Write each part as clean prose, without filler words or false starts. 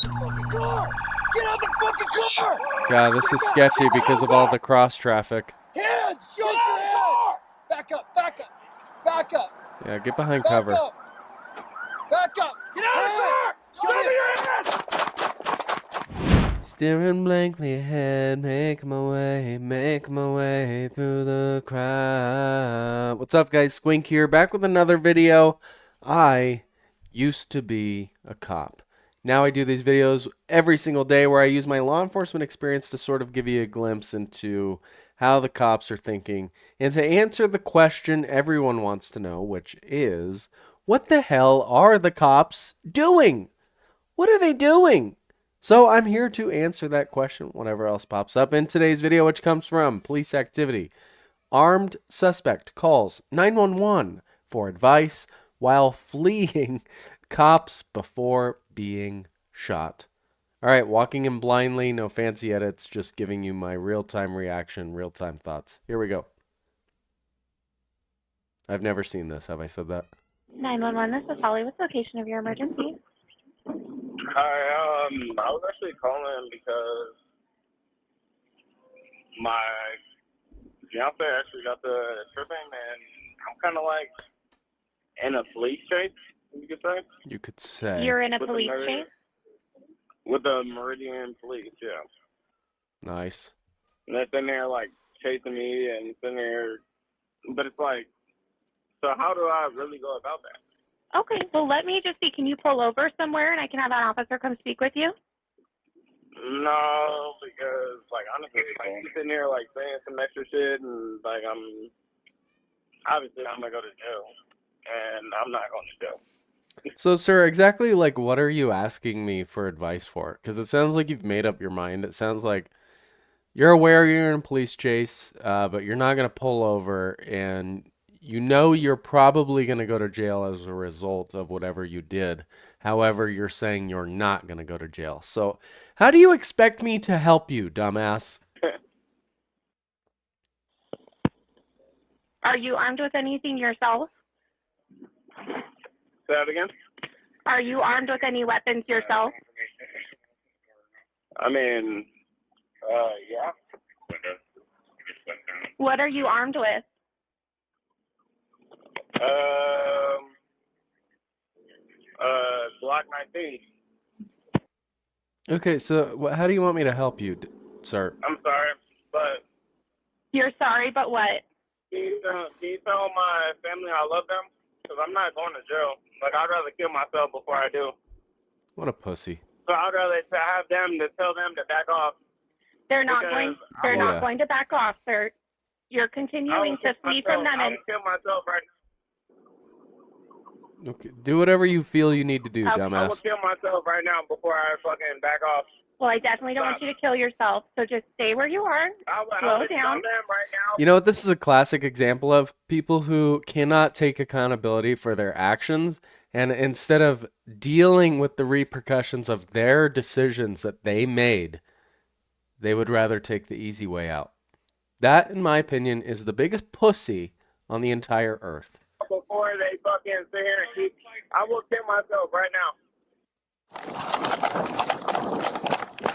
Fucking car! Get out the fucking car! Yeah, this is sketchy because of all the cross traffic. Hands! Show us your hands! Back up, back up, back up, Yeah, get behind back cover. up! Back up! Get out of the car! Show me your hands! Staring blankly ahead, make my way through the crowd. What's up, guys? Squink here, back with another video. I used to be a cop. Now I do these videos every single day where I use my law enforcement experience to sort of give you a glimpse into how the cops are thinking and to answer the question everyone wants to know, which is, what the hell are the cops doing? What are they doing? So I'm here to answer that question, whatever else pops up in today's video, which comes from police activity. Armed suspect calls 911 for advice while fleeing cops before being shot. All right, walking in blindly, no fancy edits, just giving you my real-time reaction, real-time thoughts. Here we go. I've never seen this. Have I said that? 911, this is Holly. What's the location of your emergency? Hi, I was actually calling because my fiance actually got the tripping, and I'm kind of like in a police chase, you could say. You could say. You're in a With the police Meridian- chase? With the Meridian police, yeah. Nice. And they're sitting there, like, chasing me, and sitting there, but it's like, so how do I really go about that? Okay, well, let me just see. Can you pull over somewhere and I can have an officer come speak with you? No, because, like, honestly, like, he's sitting there, like, saying some extra shit, and, like, obviously, I'm going to go to jail, and I'm not going to jail. So, sir, exactly like what are you asking me for advice for? Because it sounds like you've made up your mind. It sounds like you're aware you're in a police chase, but you're not going to pull over, and you know you're probably going to go to jail as a result of whatever you did. However, you're saying you're not going to go to jail. So, how do you expect me to help you, dumbass? Are you armed with anything yourself? Say that again? Are you armed with any weapons yourself? I mean, yeah. What are you armed with? Glock 19. Okay, so how do you want me to help you, sir? I'm sorry, but You're sorry, but what? can you tell my family I love them? Because I'm not going to jail. Like, I'd rather kill myself before I do. What a pussy. So I'd rather have them to tell them to back off. They're not Because going to back off, sir. You're continuing to flee from them I and will kill myself right now. Okay, do whatever you feel you need to do, Okay. I will dumbass. kill myself right now before I fucking back off. well, I definitely don't want you to kill yourself, so just stay where you are. I'll Slow let you down. know them right now. You know what this is a classic example of? People who cannot take accountability for their actions, and instead of dealing with the repercussions of their decisions that they made, they would rather take the easy way out. That, in my opinion, is the biggest pussy on the entire earth. Before they fucking sit here and keep, I will kill myself right now.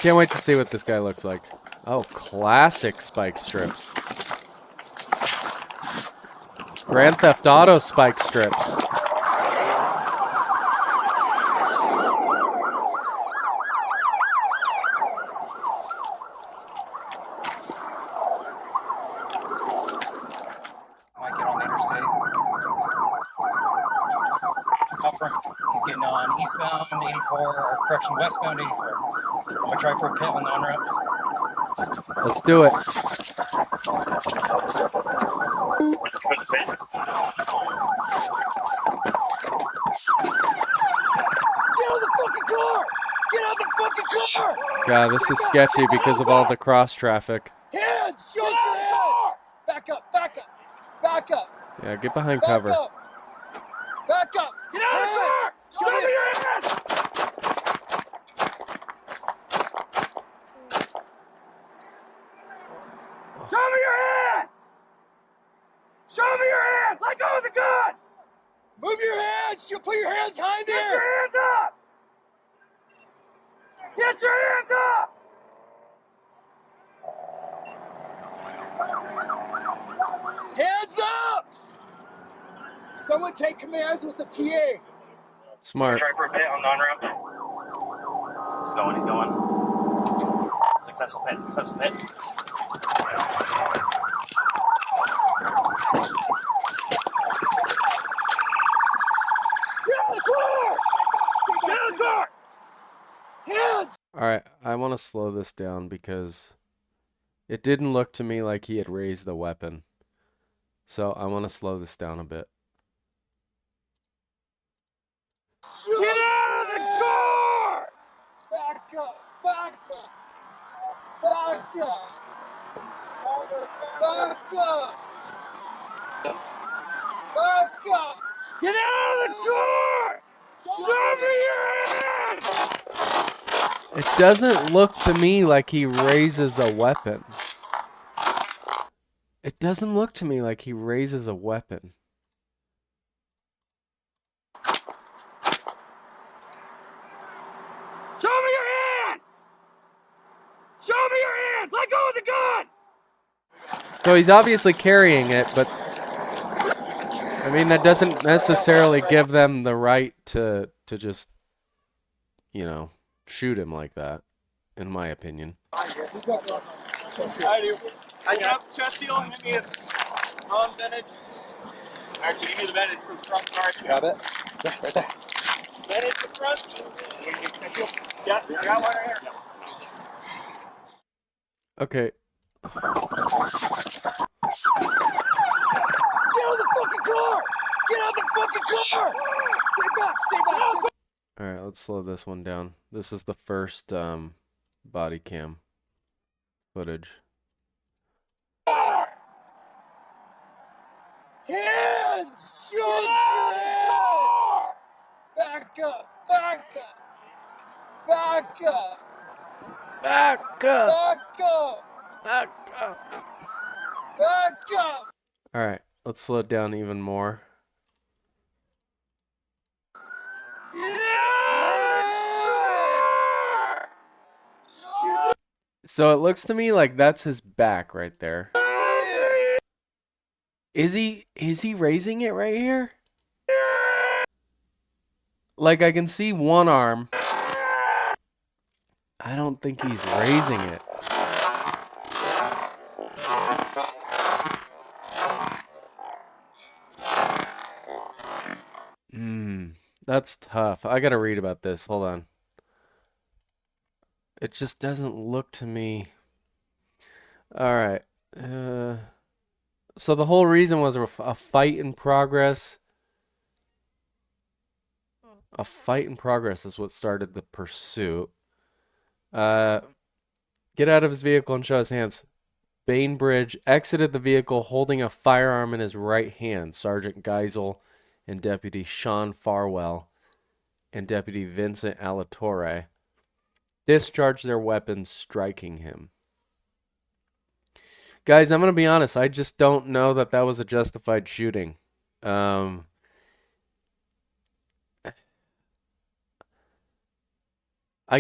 Can't wait to see what this guy looks like. Oh, classic spike strips. Grand Theft Auto spike strips. Might get on the interstate. Up front. He's getting on eastbound 84, or correction, westbound 84. I'm gonna try for a pit on the on route. Let's do it. Get out of the fucking car! Get out of the fucking car! God, this is sketchy because of all the cross traffic. Hands! Show us your hands! Back up, back up, back up, Yeah, get behind back cover. up! Back up! Get out of the car! Show me your hands! Show me your hands! Show me your hands! Let go of the gun! Move your hands! You put your hands behind there! Put your hands up! Get your hands up! Hands up! Someone take commands with the PA. Smart. Try for a pit on the on-ramp. He's going, he's going. Successful pit, successful pit. Get out of the car! Get out of the car! Hands! Alright, I want to slow this down because it didn't look to me like he had raised the weapon. So I want to slow this down a bit. Get out of the car! Back up! Back up! Back up! Back up! Back up! Get out of the car! Show me your hand! It doesn't look to me like he raises a weapon. It doesn't look to me like he raises a weapon. Show me your hands! Show me your hands! Let go of the gun! So he's obviously carrying it, but I mean that doesn't necessarily give them the right to just, you know, shoot him like that, in my opinion. I do. I got chest seal and give me a bandage. Actually, give me the bandage for the front. Sorry. Got it? Yeah, right there. Bandage for the front. Yeah, I got one right here. Okay. Get out of the fucking car! Get out of the fucking car! Stay back, stay back! Alright, let's slow this one down. This is the first body cam footage. Hands! Shoot your hands! Back up! Back up! Back up! Back up! Back up! Back up! Back up! Alright, let's slow it down even more. So it looks to me like that's his back right there. Is he raising it right here? Like I can see one arm. I don't think he's raising it. That's tough. I gotta read about this. Hold on. It just doesn't look to me. Alright. So the whole reason was a fight in progress. A fight in progress is what started the pursuit. Get out of his vehicle and show his hands. Bainbridge exited the vehicle holding a firearm in his right hand. Sergeant Geisel and Deputy Sean Farwell and Deputy Vincent Alatorre discharged their weapons, striking him. Guys, I'm going to be honest. I just don't know that that was a justified shooting. I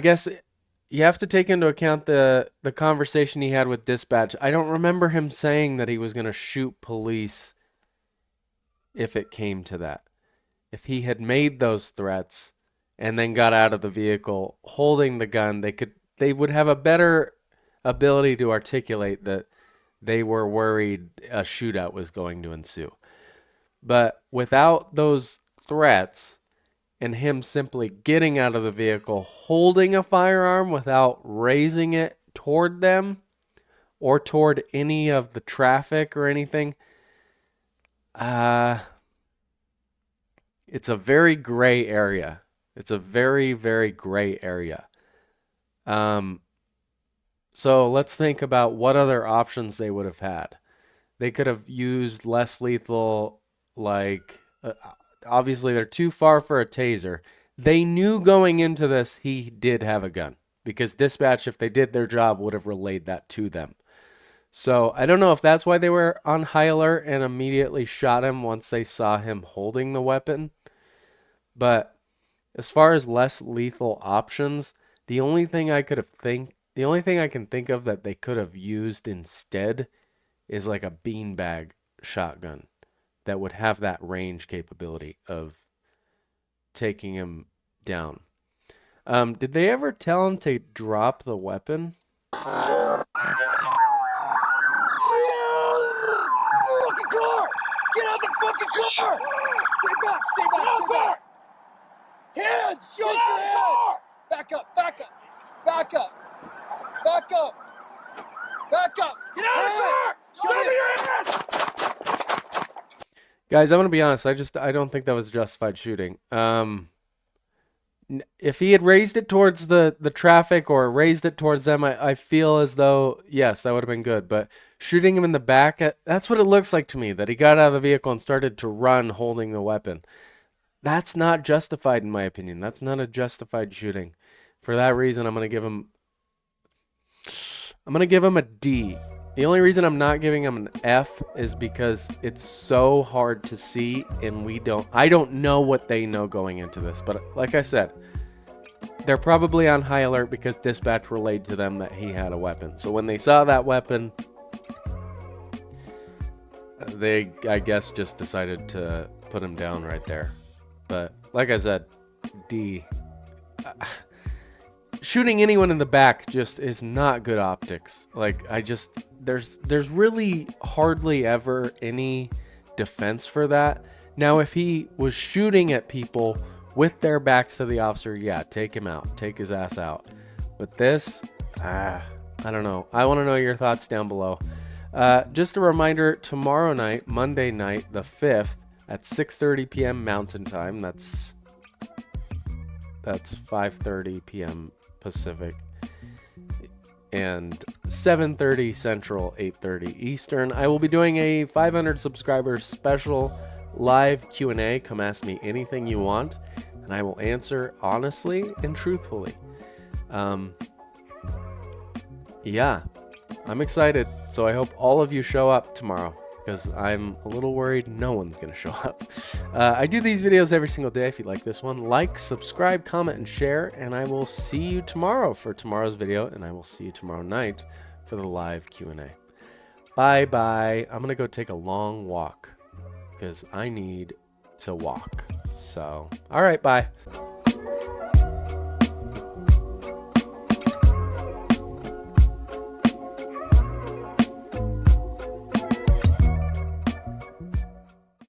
guess you have to take into account the conversation he had with dispatch. I don't remember him saying that he was going to shoot police if it came to that. If he had made those threats and then got out of the vehicle holding the gun, they would have a better ability to articulate that they were worried a shootout was going to ensue. But without those threats and him simply getting out of the vehicle, holding a firearm without raising it toward them or toward any of the traffic or anything, it's a very gray area. It's a very, very gray area. So let's think about what other options they would have had. They could have used less lethal, like, obviously they're too far for a taser. They knew going into this he did have a gun because dispatch, if they did their job, would have relayed that to them. So I don't know if that's why they were on high alert and immediately shot him once they saw him holding the weapon. But as far as less lethal options, The only thing I can think of that they could have used instead is like a beanbag shotgun that would have that range capability of taking him down. Did they ever tell him to drop the weapon? Fucking car! Get out the fucking car! Stay back, stay back, stay back! Hands! Show us your hands! Back up, back up, back up, back up, back up! Get out of the car! Show me your hands! Guys, I'm gonna be honest. I don't think that was justified shooting. If he had raised it towards the traffic or raised it towards them, I feel as though, yes, that would have been good. But shooting him in the back, that's what it looks like to me, that he got out of the vehicle and started to run holding the weapon. That's not justified in my opinion. That's not a justified shooting. For that reason, I'm going to give him a D. The only reason I'm not giving him an F is because it's so hard to see, and I don't know what they know going into this. But like I said, they're probably on high alert because dispatch relayed to them that he had a weapon. So when they saw that weapon, they, I guess, just decided to put him down right there. But like I said, D. Shooting anyone in the back just is not good optics. Like, there's really hardly ever any defense for that. Now, if he was shooting at people with their backs to the officer, yeah, take him out, take his ass out. But this, I don't know. I want to know your thoughts down below. Just a reminder, tomorrow night, Monday night, the 5th, at 6:30 p.m. Mountain Time. That's 5:30 p.m. Pacific. And 7:30 Central, 8:30 Eastern. I will be doing a 500 subscriber special live Q&A. Come ask me anything you want, and I will answer honestly and truthfully. Yeah, I'm excited. So I hope all of you show up tomorrow, because I'm a little worried no one's going to show up. I do these videos every single day. If you like this one, like, subscribe, comment, and share. And I will see you tomorrow for tomorrow's video. And I will see you tomorrow night for the live Q&A. Bye-bye. I'm going to go take a long walk because I need to walk. So, all right, bye.